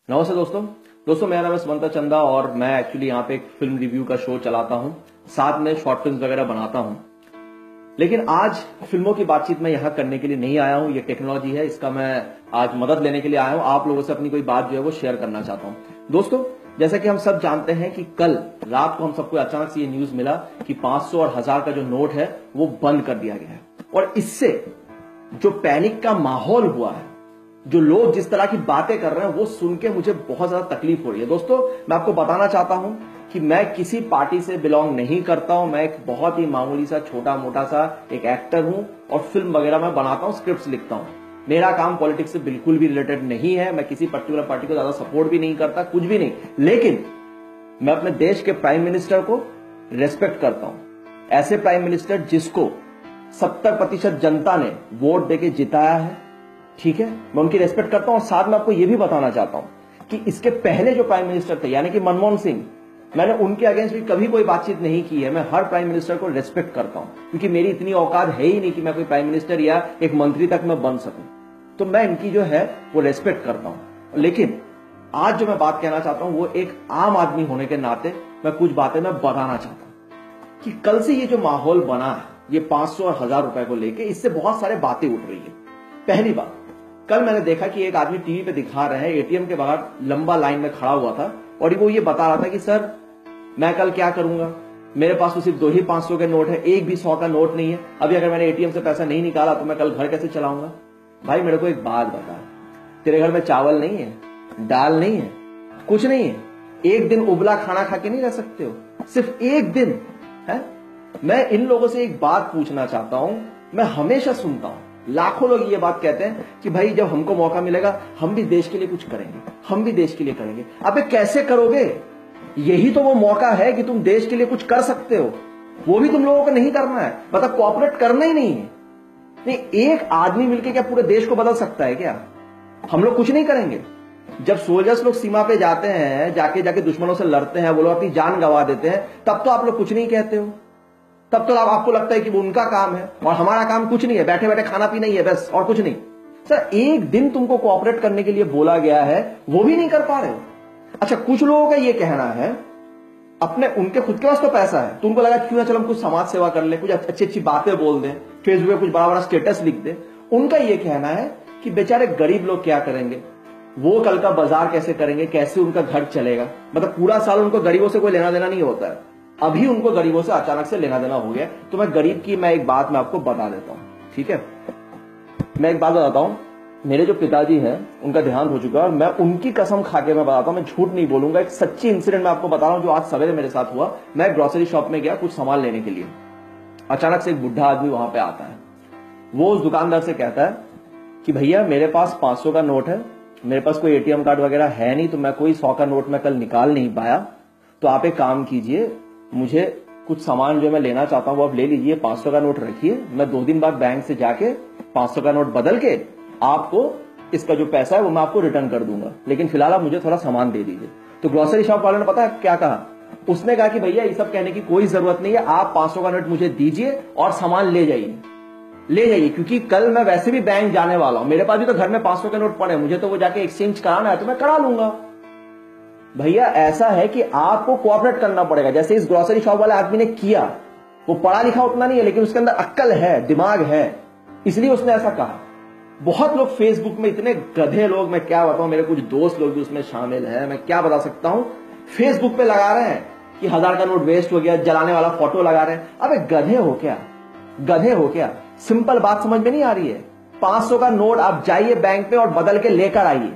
नमस्ते दोस्तों मेरा नाम है समंता चंदा और मैं एक्चुअली यहाँ पे एक फिल्म रिव्यू का शो चलाता हूँ, साथ में शॉर्ट फिल्म्स वगैरह बनाता हूँ। लेकिन आज फिल्मों की बातचीत मैं यहाँ करने के लिए नहीं आया हूँ। ये टेक्नोलॉजी है, इसका मैं आज मदद लेने के लिए आया हूँ। आप लोगों से अपनी कोई बात जो है वो शेयर करना चाहता हूँ। दोस्तों, जैसा कि हम सब जानते हैं कि कल रात को हम सबको अचानक से ये न्यूज मिला कि 500 और 1000 का जो नोट है वो बंद कर दिया गया है। और इससे जो पैनिक का माहौल हुआ है, जो लोग जिस तरह की बातें कर रहे हैं, वो सुन के मुझे बहुत ज्यादा तकलीफ हो रही है। दोस्तों, मैं आपको बताना चाहता हूं कि मैं किसी पार्टी से बिलोंग नहीं करता हूं। मैं एक बहुत ही मामूली सा छोटा मोटा सा एक एक्टर हूं और फिल्म वगैरह मैं बनाता हूं, स्क्रिप्ट्स लिखता हूं। मेरा काम पॉलिटिक्स से बिल्कुल भी रिलेटेड नहीं है। मैं किसी पर्टिकुलर पार्टी को ज्यादा सपोर्ट भी नहीं करता, कुछ भी नहीं। लेकिन मैं अपने देश के प्राइम मिनिस्टर को रेस्पेक्ट करता हूं। ऐसे प्राइम मिनिस्टर जिसको 70% जनता ने वोट देके जिताया है, ठीक है, मैं उनकी रेस्पेक्ट करता हूं। और साथ में आपको यह भी बताना चाहता हूं कि इसके पहले जो प्राइम मिनिस्टर थे, यानी कि मनमोहन सिंह, मैंने उनके अगेंस्ट भी कभी कोई बातचीत नहीं की है। मैं हर प्राइम मिनिस्टर को रेस्पेक्ट करता हूं, क्योंकि मेरी इतनी औकात है ही नहीं कि मैं कोई प्राइम मिनिस्टर या एक मंत्री तक मैं बन सकूं। तो मैं इनकी जो है वो रेस्पेक्ट करता हूं। लेकिन आज जो मैं बात कहना चाहता हूं वो एक आम आदमी होने के नाते मैं कुछ बातें मैं बताना चाहता हूं कि कल से ये जो माहौल बना है, ये 500 और 1000 रुपए को लेके, इससे बहुत सारे बातें उठ रही है। पहली बात, कल मैंने देखा कि एक आदमी टीवी पे दिखा रहे हैं, एटीएम के बाहर लंबा लाइन में खड़ा हुआ था और वो ये बता रहा था कि सर मैं कल क्या करूंगा, मेरे पास तो सिर्फ 2 ही 500 के नोट है, एक भी 100 का नोट नहीं है। अभी अगर मैंने एटीएम से पैसा नहीं निकाला तो मैं कल घर कैसे चलाऊंगा। भाई मेरे को एक बात बता, तेरे घर में चावल नहीं है, दाल नहीं है, कुछ नहीं है, एक दिन उबला खाना खा के नहीं रह सकते हो, सिर्फ एक दिन है। मैं इन लोगों से एक बात पूछना चाहता हूं। मैं हमेशा सुनता हूं, लाखों लोग ये बात कहते हैं कि भाई जब हमको मौका मिलेगा हम भी देश के लिए कुछ करेंगे, हम भी देश के लिए करेंगे। अबे कैसे करोगे? यही तो वो मौका है कि तुम देश के लिए कुछ कर सकते हो। वो भी तुम लोगों को नहीं करना है, मतलब कोऑपरेट करना ही नहीं है। नहीं, एक आदमी मिलकर क्या पूरे देश को बदल सकता है क्या? हम लोग कुछ नहीं करेंगे। जब सोल्जर्स लोग सीमा पे जाते हैं, जाके जाके दुश्मनों से लड़ते हैं, वो लोग अपनी जान गंवा देते हैं, तब तो आप लोग कुछ नहीं कहते हो। तब तो आपको लगता है कि वो उनका काम है और हमारा काम कुछ नहीं है, बैठे बैठे खाना पीना ही है बस, और कुछ नहीं। सर, एक दिन तुमको कोऑपरेट करने के लिए बोला गया है, वो भी नहीं कर पा रहे हो। अच्छा, कुछ लोगों का ये कहना है, अपने उनके खुद के पास तो पैसा है, तो उनको लगा क्यों ना चलो हम कुछ समाज सेवा कर ले, कुछ अच्छी अच्छी बातें बोल दें, फेसबुक पे कुछ बड़ा बड़ा स्टेटस लिख दें। उनका ये कहना है कि बेचारे गरीब लोग क्या करेंगे, वो कल का बाजार कैसे करेंगे, कैसे उनका घर चलेगा। मतलब पूरा साल उनको गरीबों से कोई लेना देना नहीं होता है, अभी उनको गरीबों से अचानक से लेना देना हो गया। तो मैं गरीब की एक बात मैं आपको बता देता हूं, ठीक है। मैं एक बात बताता हूं, मेरे जो पिताजी हैं उनका देहांत हो चुका है और मैं उनकी कसम खा के मैं बताता हूं, मैं झूठ नहीं बोलूंगा। एक सच्ची इंसिडेंट मैं आपको बता रहा हूं जो आज सवेरे मेरे साथ हुआ। मैं ग्रोसरी शॉप में गया कुछ सामान लेने के लिए। अचानक से एक बुढ़ा आदमी वहां पे आता है। वो उस दुकानदार से कहता है कि भैया मेरे पास 500 का नोट है, मेरे पास कोई एटीएम कार्ड वगैरह है नहीं, तो मैं कोई 100 का नोट मैं कल निकाल नहीं पाया। तो आप एक काम कीजिए, मुझे कुछ सामान जो मैं लेना चाहता हूं वो आप ले लीजिए, 500 का नोट रखिए, मैं 2 दिन बाद बैंक से जाके 500 का नोट बदल के आपको इसका जो पैसा है वो मैं आपको रिटर्न कर दूंगा, लेकिन फिलहाल आप मुझे थोड़ा सामान दे दीजिए। तो ग्रोसरी शॉप वाले ने पता है क्या कहा? उसने कहा कि भैया ये सब कहने की कोई जरूरत नहीं है, आप 500 का नोट मुझे दीजिए और सामान ले जाइए, ले जाइए, क्योंकि कल मैं वैसे भी बैंक जाने वाला हूं, मेरे पास भी तो घर में 500 के नोट पड़े, मुझे तो वो जाके एक्सचेंज कराना है तो मैं करा लूंगा। भैया ऐसा है कि आपको कोऑपरेट करना पड़ेगा, जैसे इस ग्रोसरी शॉप वाले आदमी ने किया। वो पढ़ा लिखा उतना नहीं है, लेकिन उसके अंदर अक्ल है, दिमाग है, इसलिए उसने ऐसा कहा। बहुत लोग फेसबुक में, इतने गधे लोग, मैं क्या बताऊं, मेरे कुछ दोस्त लोग भी उसमें शामिल हैं, मैं क्या बता सकता हूं, फेसबुक पे लगा रहे हैं कि 1000 का नोट वेस्ट हो गया, जलाने वाला फोटो लगा रहे हैं। अबे गधे हो क्या, गधे हो क्या? सिंपल बात समझ में नहीं आ रही है? 500 का नोट आप जाइए बैंक पे और बदल के लेकर आइए।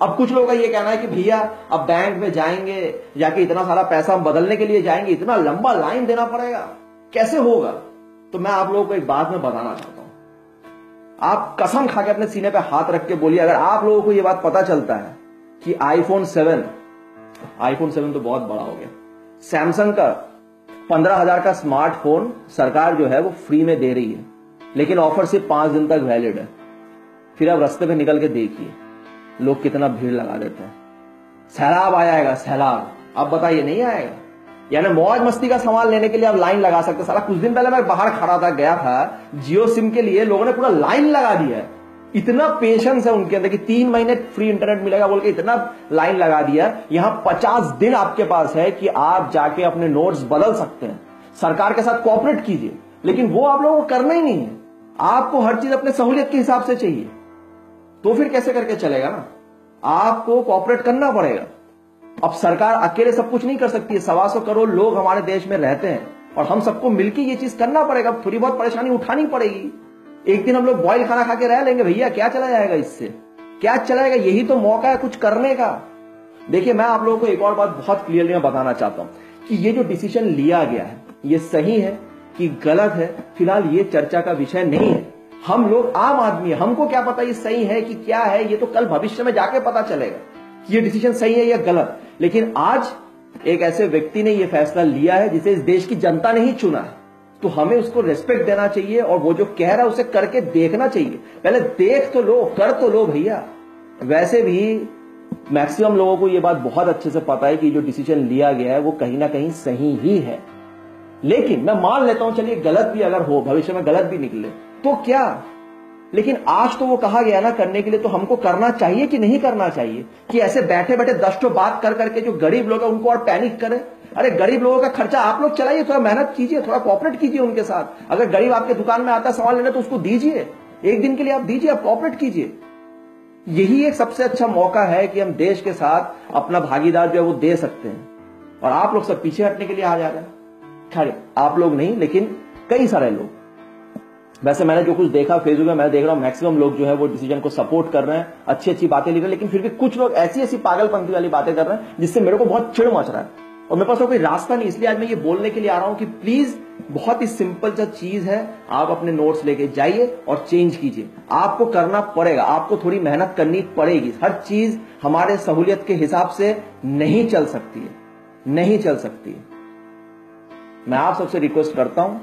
अब कुछ लोगों का ये कहना है कि भैया अब बैंक में जाएंगे, जाके इतना सारा पैसा हम बदलने के लिए जाएंगे, इतना लंबा लाइन देना पड़ेगा, कैसे होगा? तो मैं आप लोगों को एक बात मैं बताना चाहता हूं, आप कसम खा के अपने सीने पे हाथ रख के बोलिए, अगर आप लोगों को यह बात पता चलता है कि आईफोन 7 तो बहुत बड़ा हो गया, सैमसंग का 15,000 का स्मार्टफोन सरकार जो है वो फ्री में दे रही है, लेकिन ऑफर सिर्फ 5 दिन तक वैलिड है। फिर आप रास्ते पे निकल के देखिए लोग कितना भीड़ लगा देते हैं। सैलाब आएगा, सैलाब। अब बताइए नहीं आएगा? यानी मौज मस्ती का सामान लेने के लिए आप लाइन लगा सकते। साला कुछ दिन पहले मैं बाहर खड़ा था, गया था, जियो सिम के लिए लोगों ने पूरा लाइन लगा दिया है। इतना पेशेंस है उनके अंदर कि 3 महीने फ्री इंटरनेट मिलेगा बोल के इतना लाइन लगा दिया। यहां 50 दिन आपके पास है कि आप जाके अपने नोट्स बदल सकते हैं, सरकार के साथ कोऑपरेट कीजिए, लेकिन वो आप लोगों को करना ही नहीं है। आपको हर चीज अपने सहूलियत के हिसाब से चाहिए, तो फिर कैसे करके चलेगा ना, आपको कोऑपरेट करना पड़ेगा। अब सरकार अकेले सब कुछ नहीं कर सकती है, 125 करोड़ लोग हमारे देश में रहते हैं और हम सबको मिलकर ये चीज करना पड़ेगा। थोड़ी बहुत परेशानी उठानी पड़ेगी। एक दिन हम लोग बॉयल खाना खा के रह लेंगे भैया, क्या चला जाएगा, इससे क्या चला जाएगा? यही तो मौका है कुछ करने का। देखिए, मैं आप लोगों को एक और बात बहुत क्लियरली मैं बताना चाहता हूं कि ये जो डिसीजन लिया गया है ये सही है कि गलत है, फिलहाल ये चर्चा का विषय नहीं है। हम लोग आम आदमी है, हमको क्या पता ये सही है कि क्या है, ये तो कल भविष्य में जाके पता चलेगा कि ये डिसीजन सही है या गलत। लेकिन आज एक ऐसे व्यक्ति ने ये फैसला लिया है जिसे इस देश की जनता ने ही चुना है, तो हमें उसको रेस्पेक्ट देना चाहिए और वो जो कह रहा है उसे करके देखना चाहिए। पहले देख तो लो, कर तो लो भैया। वैसे भी मैक्सिमम लोगों को ये बात बहुत अच्छे से पता है कि जो डिसीजन लिया गया है वो कहीं ना कहीं सही ही है, लेकिन मैं मान लेता हूं चलिए गलत भी अगर हो, भविष्य में गलत भी निकले तो क्या, लेकिन आज तो वो कहा गया ना करने के लिए, तो हमको करना चाहिए कि नहीं करना चाहिए? कि ऐसे बैठे बैठे 10 तो बात कर करके जो गरीब लोग हैं उनको और पैनिक करें? अरे गरीब लोगों का खर्चा आप लोग चलाइए, थोड़ा मेहनत कीजिए, थोड़ा कोऑपरेट कीजिए उनके साथ। अगर गरीब आपके दुकान में आता है सामान लेने तो उसको दीजिए, एक दिन के लिए आप दीजिए, आप कोऑपरेट कीजिए। यही एक सबसे अच्छा मौका है कि हम देश के साथ अपना भागीदार जो है वो दे सकते हैं। और आप लोग सब पीछे हटने के लिए आ जा रहे हैं। खैर, आप लोग नहीं, लेकिन कई सारे लोग। वैसे मैंने जो कुछ देखा फेसबुक में, मैं देख रहा हूं मैक्सिमम लोग जो है वो डिसीजन को सपोर्ट कर रहे हैं, अच्छी अच्छी बातें लिख रहे हैं, लेकिन फिर भी कुछ लोग ऐसी ऐसी पागलपंथी वाली बातें कर रहे हैं जिससे मेरे को बहुत चिढ़ मच रहा है और मेरे पास कोई रास्ता नहीं। इसलिए आज मैं ये बोलने के लिए आ रहा हूं कि प्लीज, बहुत ही सिंपल सा चीज है, आप अपने नोट्स लेके जाइए और चेंज कीजिए। आपको करना पड़ेगा, आपको थोड़ी मेहनत करनी पड़ेगी। हर चीज हमारे सहूलियत के हिसाब से नहीं चल सकती है, नहीं चल सकती है। मैं आप सबसे रिक्वेस्ट करता हूं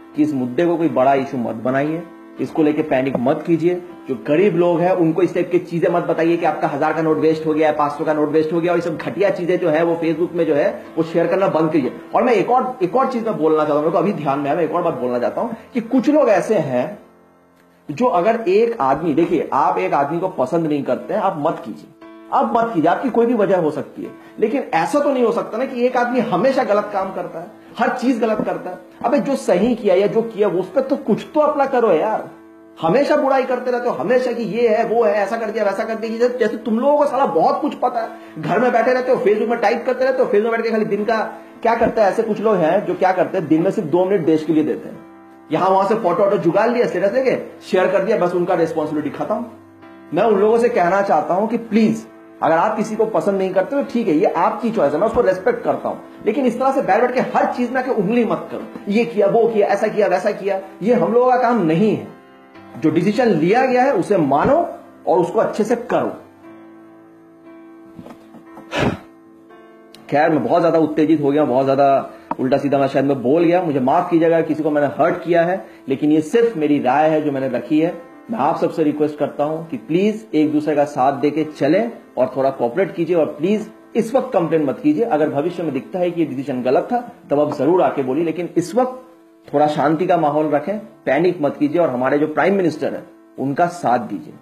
कि इस मुद्दे को कोई बड़ा इशू मत बनाइए, इसको लेके पैनिक मत कीजिए। जो गरीब लोग हैं उनको इस टाइप की चीजें मत बताइए कि आपका 1000 का नोट वेस्ट हो गया है, 500 का नोट वेस्ट हो गया, और ये सब घटिया चीजें जो है वो फेसबुक में जो है वो शेयर करना बंद कीजिए। और मैं एक और चीज मैं बोलना चाहता हूं, मेरे को अभी ध्यान में है, मैं एक और बात बोलना चाहता हूं कि कुछ लोग ऐसे हैं जो अगर एक आदमी, देखिए आप एक आदमी को पसंद नहीं करते हैं, आप मत कीजिए, आप मत कीजिए, आपकी कोई भी वजह हो सकती है, लेकिन ऐसा तो नहीं हो सकता ना कि एक आदमी हमेशा गलत काम करता है, हर चीज गलत करता है। अबे जो सही किया या जो किया वो उस पर तो कुछ तो अपना करो यार। हमेशा बुराई करते रहते हो, हमेशा कि ये है वो है, ऐसा कर दिया वैसा कर दिया, जैसे तुम लोगों को साला बहुत कुछ पता है। घर में बैठे रहते हो, फेसबुक में टाइप करते रहते हो, फेसबुक में बैठ के खाली दिन का क्या करते हैं। ऐसे कुछ लोग हैं जो क्या करते हैं, दिन में सिर्फ 2 मिनट देश के लिए देते हैं, यहां वहां से फोटो वोटो जुगाड़ लिया, स्टेटस लेके शेयर कर दिया, बस उनका रिस्पॉन्सिबिलिटी खत्म। मैं उन लोगों से कहना चाहता हूं कि प्लीज, अगर आप किसी को पसंद नहीं करते तो ठीक है, ये आपकी चॉइस है, मैं उसको रेस्पेक्ट करता हूं, लेकिन इस तरह से बैठ बैठ के हर चीज में आके उंगली मत करो, ये किया वो किया, ऐसा किया वैसा किया। ये हम लोगों का काम नहीं है। जो डिसीजन लिया गया है उसे मानो और उसको अच्छे से करो। खैर, मैं बहुत ज्यादा उत्तेजित हो गया, बहुत ज्यादा उल्टा सीधा मैं शायद मैं बोल गया, मुझे माफ कीजिएगा किसी को मैंने हर्ट किया है, लेकिन ये सिर्फ मेरी राय है जो मैंने रखी है। मैं आप सबसे रिक्वेस्ट करता हूं कि प्लीज एक दूसरे का साथ देके चलें और थोड़ा कोऑपरेट कीजिए, और प्लीज इस वक्त कंप्लेन मत कीजिए। अगर भविष्य में दिखता है कि ये डिसीजन गलत था तब आप जरूर आके बोलिए, लेकिन इस वक्त थोड़ा शांति का माहौल रखें, पैनिक मत कीजिए, और हमारे जो प्राइम मिनिस्टर है उनका साथ दीजिए।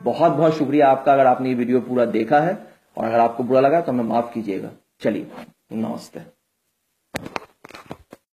बहुत बहुत शुक्रिया आपका अगर आपने ये वीडियो पूरा देखा है, और अगर आपको बुरा लगा तो हमें माफ कीजिएगा। चलिए, नमस्ते।